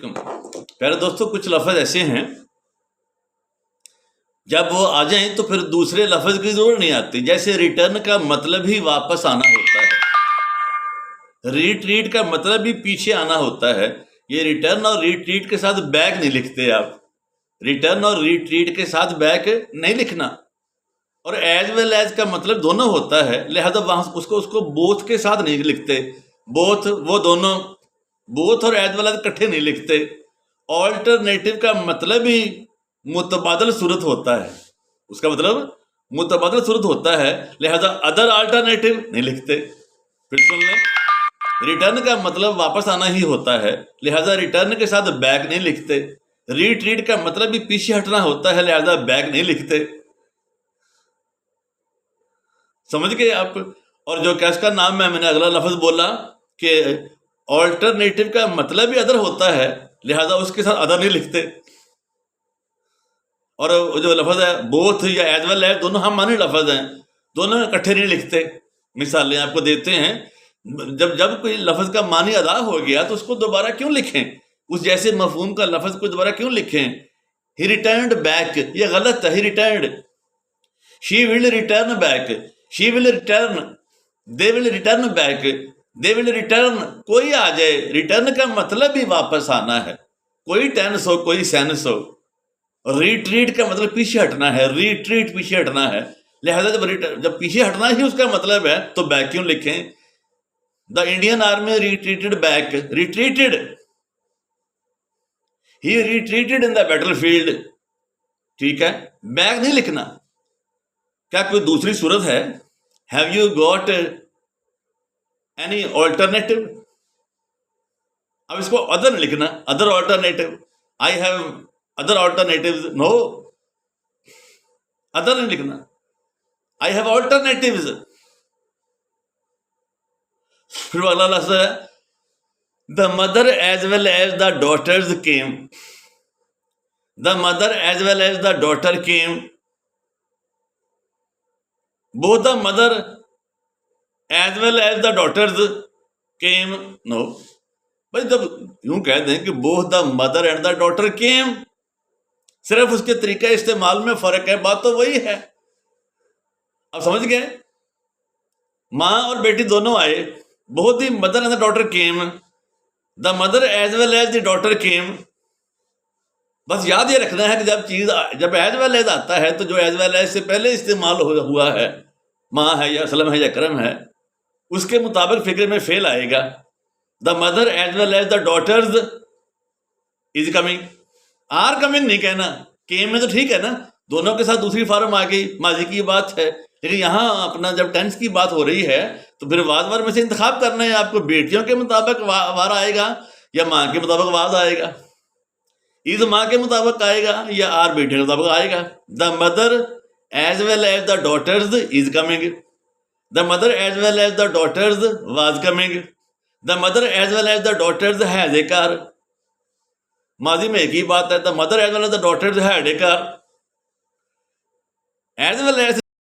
پیارے دوستوں، کچھ لفظ ایسے ہیں جب وہ آ جائیں تو پھر دوسرے لفظ کی ضرورت نہیں آتی. جیسے ریٹرن کا مطلب ہی واپس آنا ہوتا ہے، ریٹریٹ کا مطلب بھی پیچھے آنا ہوتا ہے. یہ ریٹرن اور ریٹریٹ کے ساتھ بیک نہیں لکھتے آپ، ریٹرن اور ریٹریٹ کے ساتھ بیک نہیں لکھنا. اور ایز ویل ایز کا مطلب دونوں ہوتا ہے، لہذا وہاں اس کو بوتھ کے ساتھ نہیں لکھتے. بوتھ وہ دونوں، بوتھ اور ایز ویل ایز کٹھے نہیں لکھتے. آلٹرنیٹو کا مطلب ہی متبادل صورت ہوتا ہے، اس کا مطلب متبادل صورت ہوتا ہے، لہذا ادر آلٹرنیٹو نہیں لکھتے. پھر سن لیں، ریٹرن کا مطلب واپس آنا ہی ہوتا ہے، لہذا ریٹرن کے ساتھ بیک نہیں لکھتے. ریٹریٹ کا مطلب بھی پیچھے ہٹنا ہوتا ہے، لہذا بیک نہیں لکھتے. سمجھ گئے آپ؟ اور جو کیس کا نام میں نے اگلا لفظ بولا کہ آلٹرنیٹو کا مطلب بھی ادر ہوتا ہے، لہذا اس کے ساتھ ادر نہیں لکھتے. اور جو لفظ ہے بوتھ یا ایز ویل ہے، دونوں ہم معنی لفظ ہیں، دونوں اکٹھے نہیں لکھتے. مثالیں آپ کو دیتے ہیں، جب کوئی لفظ کا معنی ادا ہو گیا تو اس کو دوبارہ کیوں لکھیں؟ اس جیسے مفہوم کا لفظ کو دوبارہ کیوں لکھیں؟ ہی ریٹرنڈ بیک، یہ غلط ہے. He returned, she will return back, she will return, they will return back, they will return. کوئی آ جائے، ریٹرن کا مطلب بھی واپس آنا ہے، کوئی ٹینس ہو کوئی سینس ہو. ریٹریٹ کا مطلب پیچھے ہٹنا ہے، ریٹریٹ پیچھے ہٹنا ہے، لہذا جب پیچھے ہٹنا ہی اس کا مطلب ہے تو بیک کیوں لکھیں؟ The Indian army retreated back, retreated, he retreated in the battle field. ٹھیک ہے، بیک نہیں لکھنا. کیا کوئی دوسری صورت ہے؟ Have you got any alternative? اب اس کو ادر نہیں لکھنا، other alternative. I have other alternatives, no, other نہیں لکھنا، آئی ہیو آلٹرنیٹیوز. پھر اگلا لفظ ہے the mother as well as the daughters came. The mother as well as the daughter came. both the mother as well as the daughters came. No. بھائی جب یوں کہہ دیں کہ both the mother and the daughter came، صرف اس کے طریقہ استعمال میں فرق ہے، بات تو وہی ہے. اب سمجھ گئے؟ ماں اور بیٹی دونوں آئے. both the mother and the daughter came، the mother as well as the daughter came. بس یاد یہ رکھنا ہے کہ جب ایز ویل ایز آتا ہے تو جو ایز ویل ایز سے پہلے استعمال ہوا ہے، ماں ہے یا سلم ہے یا کرم ہے، اس کے مطابق فکر میں فعل آئے گا. The mother as well as the daughters is coming. Are coming نہیں کہنا، کیم میں تو ٹھیک ہے نا، دونوں کے ساتھ دوسری فارم آ گئی، ماضی کی بات ہے. لیکن یہاں اپنا جب ٹینس کی بات ہو رہی ہے تو پھر واز وار میں سے انتخاب کرنا ہے آپ کو. بیٹیوں کے مطابق وار آئے گا یا ماں کے مطابق واز آئے گا؟ از ماں کے مطابق آئے گا یا آر بیٹے کے مطابق آئے گا؟ The mother as well as the daughters is coming, the mother as well as the daughters was coming, the mother as well as the daughters has a car. ماضی میں ایک ہی بات ہے، the mother as well as the daughters had a car. As well as